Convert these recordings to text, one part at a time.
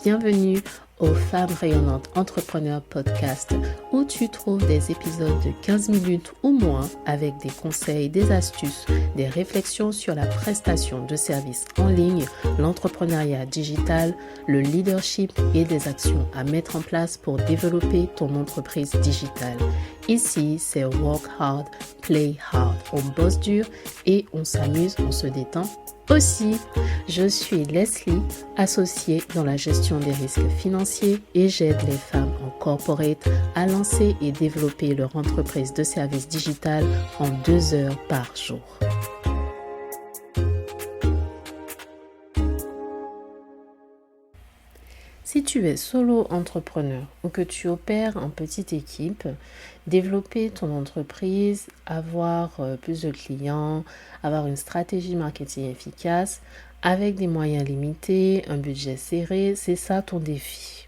Bienvenue aux Femmes Rayonnantes Entrepreneurs Podcast où tu trouves des épisodes de 15 minutes ou moins avec des conseils, des astuces, des réflexions sur la prestation de services en ligne, l'entrepreneuriat digital, le leadership et des actions à mettre en place pour développer ton entreprise digitale. Ici, c'est Work Hard, Play Hard. On bosse dur et on s'amuse, on se détend aussi. Je suis Leslie, associée dans la gestion des risques financiers et j'aide les femmes en corporate à lancer et développer leur entreprise de services digital en 2 heures par jour. Si tu es solo entrepreneur ou que tu opères en petite équipe, développer ton entreprise, avoir plus de clients, avoir une stratégie marketing efficace, avec des moyens limités, un budget serré, c'est ça ton défi.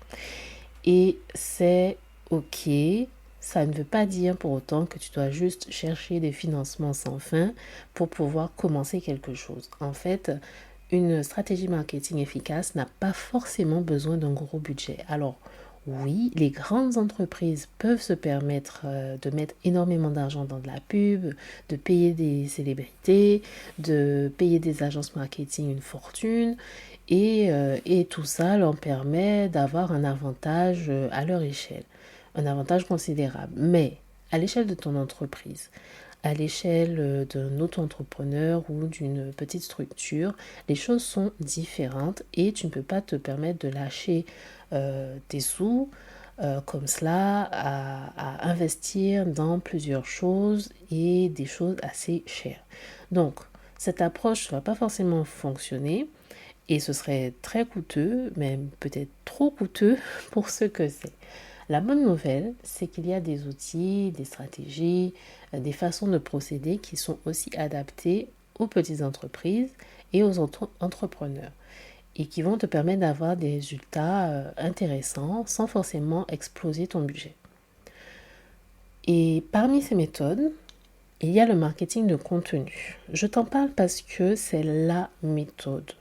Et c'est OK, ça ne veut pas dire pour autant que tu dois juste chercher des financements sans fin pour pouvoir commencer quelque chose. En fait, une stratégie marketing efficace n'a pas forcément besoin d'un gros budget. Alors, oui, les grandes entreprises peuvent se permettre de mettre énormément d'argent dans de la pub, de payer des célébrités, de payer des agences marketing une fortune et tout ça leur permet d'avoir un avantage à leur échelle, un avantage considérable. Mais à l'échelle de ton entreprise, à l'échelle d'un auto-entrepreneur ou d'une petite structure, les choses sont différentes et tu ne peux pas te permettre de lâcher tes sous comme cela à investir dans plusieurs choses et des choses assez chères. Donc, cette approche ne va pas forcément fonctionner et ce serait très coûteux, même peut-être trop coûteux pour ce que c'est. La bonne nouvelle, c'est qu'il y a des outils, des stratégies, des façons de procéder qui sont aussi adaptées aux petites entreprises et aux entrepreneurs et qui vont te permettre d'avoir des résultats intéressants sans forcément exploser ton budget. Et parmi ces méthodes, il y a le marketing de contenu. Je t'en parle parce que c'est la méthode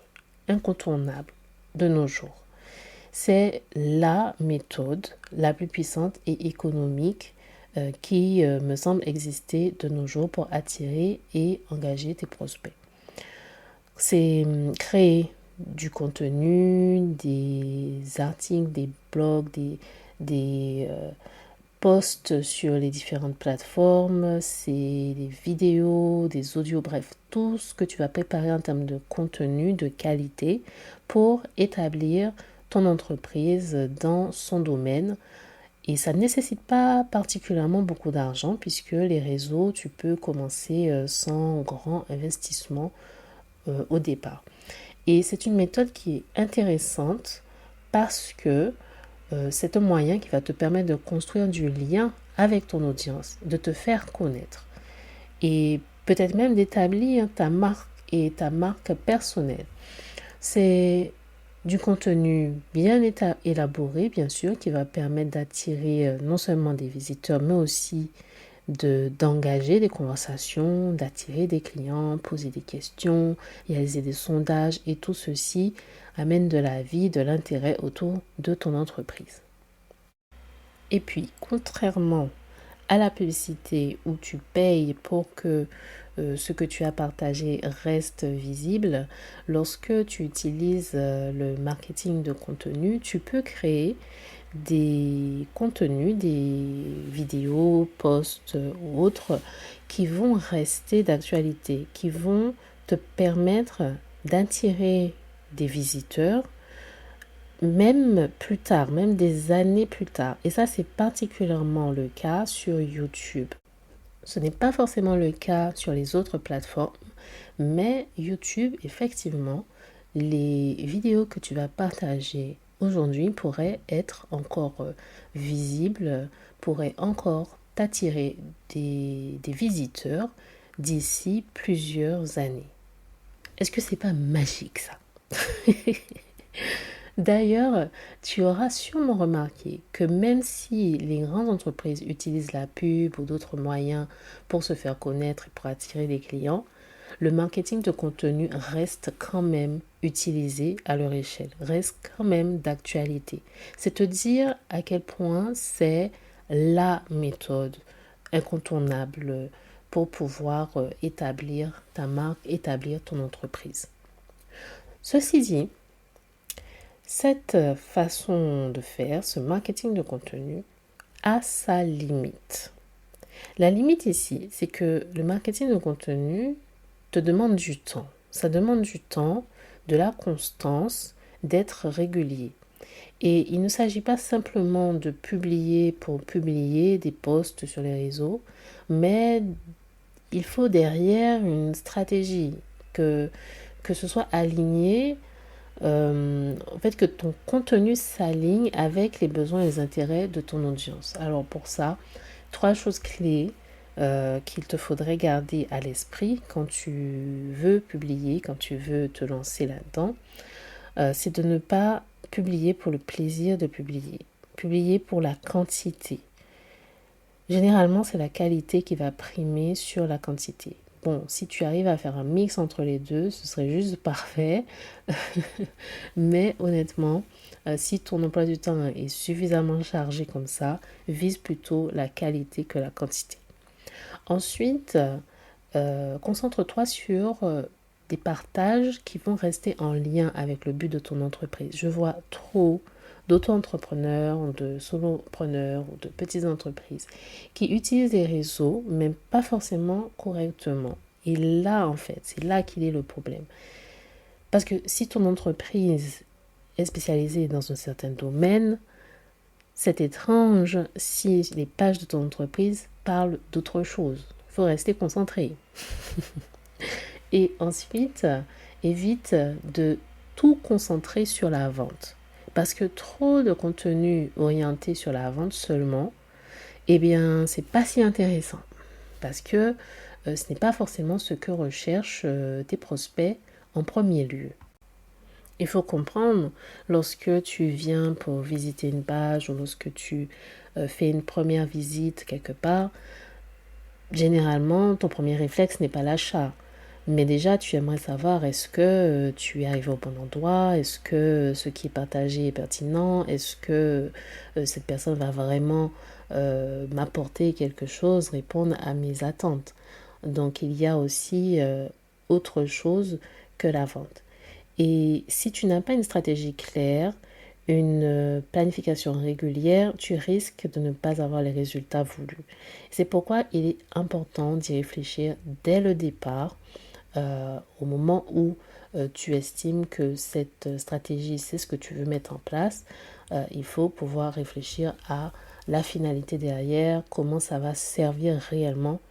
incontournable de nos jours. C'est la méthode la plus puissante et économique qui me semble exister de nos jours pour attirer et engager tes prospects. C'est créer du contenu, des articles, des blogs, des posts sur les différentes plateformes, c'est des vidéos, des audios, bref, tout ce que tu vas préparer en termes de contenu, de qualité pour établir ton entreprise dans son domaine. Et ça ne nécessite pas particulièrement beaucoup d'argent puisque les réseaux, tu peux commencer sans grand investissement au départ. Et c'est une méthode qui est intéressante parce que c'est un moyen qui va te permettre de construire du lien avec ton audience, de te faire connaître et peut-être même d'établir ta marque et ta marque personnelle. C'est du contenu bien élaboré, bien sûr, qui va permettre d'attirer non seulement des visiteurs, mais aussi d'engager des conversations, d'attirer des clients, poser des questions, réaliser des sondages et tout ceci amène de la vie, de l'intérêt autour de ton entreprise. Et puis, contrairement à la publicité où tu payes pour que ce que tu as partagé reste visible, lorsque tu utilises le marketing de contenu, tu peux créer des contenus, des vidéos, posts ou autres qui vont rester d'actualité, qui vont te permettre d'attirer des visiteurs même plus tard, même des années plus tard. Et ça, c'est particulièrement le cas sur YouTube. Ce n'est pas forcément le cas sur les autres plateformes, mais YouTube, effectivement, les vidéos que tu vas partager aujourd'hui pourraient être encore visibles, pourraient encore t'attirer des visiteurs d'ici plusieurs années. Est-ce que c'est pas magique ça? D'ailleurs, tu auras sûrement remarqué que même si les grandes entreprises utilisent la pub ou d'autres moyens pour se faire connaître et pour attirer des clients, le marketing de contenu reste quand même utilisé à leur échelle, reste quand même d'actualité. C'est te dire à quel point c'est la méthode incontournable pour pouvoir établir ta marque, établir ton entreprise. Ceci dit, cette façon de faire, ce marketing de contenu, a sa limite. La limite ici, c'est que le marketing de contenu te demande du temps. Ça demande du temps, de la constance, d'être régulier. Et il ne s'agit pas simplement de publier pour publier des posts sur les réseaux, mais il faut derrière une stratégie, que ce soit aligné, en fait que ton contenu s'aligne avec les besoins et les intérêts de ton audience. Alors pour ça, 3 choses clés qu'il te faudrait garder à l'esprit quand tu veux publier, quand tu veux te lancer là-dedans, c'est de ne pas publier pour le plaisir de publier. Publier pour la quantité. Généralement, c'est la qualité qui va primer sur la quantité. Bon, si tu arrives à faire un mix entre les deux, ce serait juste parfait. Mais honnêtement, si ton emploi du temps est suffisamment chargé comme ça, vise plutôt la qualité que la quantité. Ensuite, concentre-toi sur des partages qui vont rester en lien avec le but de ton entreprise. Je vois trop d'auto-entrepreneurs, de solopreneurs ou de petites entreprises qui utilisent les réseaux, mais pas forcément correctement. Et là, en fait, c'est là qu'il est le problème. Parce que si ton entreprise est spécialisée dans un certain domaine, c'est étrange si les pages de ton entreprise parlent d'autre chose. Il faut rester concentré. Et ensuite, évite de tout concentrer sur la vente. Parce que trop de contenu orienté sur la vente seulement, eh bien, c'est pas si intéressant. Parce que ce n'est pas forcément ce que recherchent tes prospects en premier lieu. Il faut comprendre, lorsque tu viens pour visiter une page ou lorsque tu fais une première visite quelque part, généralement, ton premier réflexe n'est pas l'achat. Mais déjà, tu aimerais savoir, est-ce que tu es arrivé au bon endroit? Est-ce que ce qui est partagé est pertinent? Est-ce que cette personne va vraiment m'apporter quelque chose, répondre à mes attentes? Donc, il y a aussi autre chose que la vente. Et si tu n'as pas une stratégie claire, une planification régulière, tu risques de ne pas avoir les résultats voulus. C'est pourquoi il est important d'y réfléchir dès le départ, au moment où tu estimes que cette stratégie, c'est ce que tu veux mettre en place. Il faut pouvoir réfléchir à la finalité derrière, comment ça va servir réellement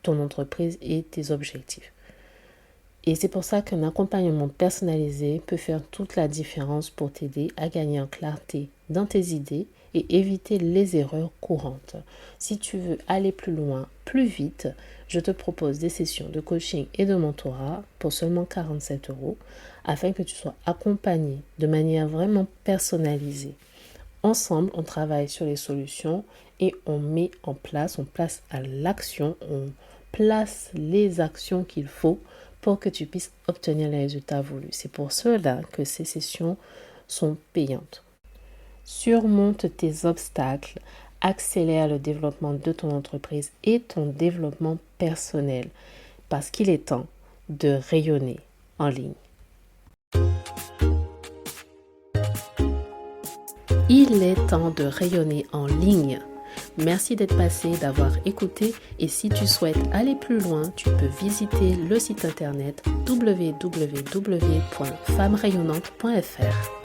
ton entreprise et tes objectifs. Et c'est pour ça qu'un accompagnement personnalisé peut faire toute la différence pour t'aider à gagner en clarté dans tes idées et éviter les erreurs courantes. Si tu veux aller plus loin, plus vite, je te propose des sessions de coaching et de mentorat pour seulement 47 € afin que tu sois accompagné de manière vraiment personnalisée. Ensemble, on travaille sur les solutions et on met en place, on place à l'action, on place les actions qu'il faut pour que tu puisses obtenir les résultats voulus. C'est pour cela que ces sessions sont payantes. Surmonte tes obstacles, accélère le développement de ton entreprise et ton développement personnel, parce qu'il est temps de rayonner en ligne. Il est temps de rayonner en ligne. Merci d'être passé, d'avoir écouté, et si tu souhaites aller plus loin, tu peux visiter le site internet www.femmerayonnantes.fr.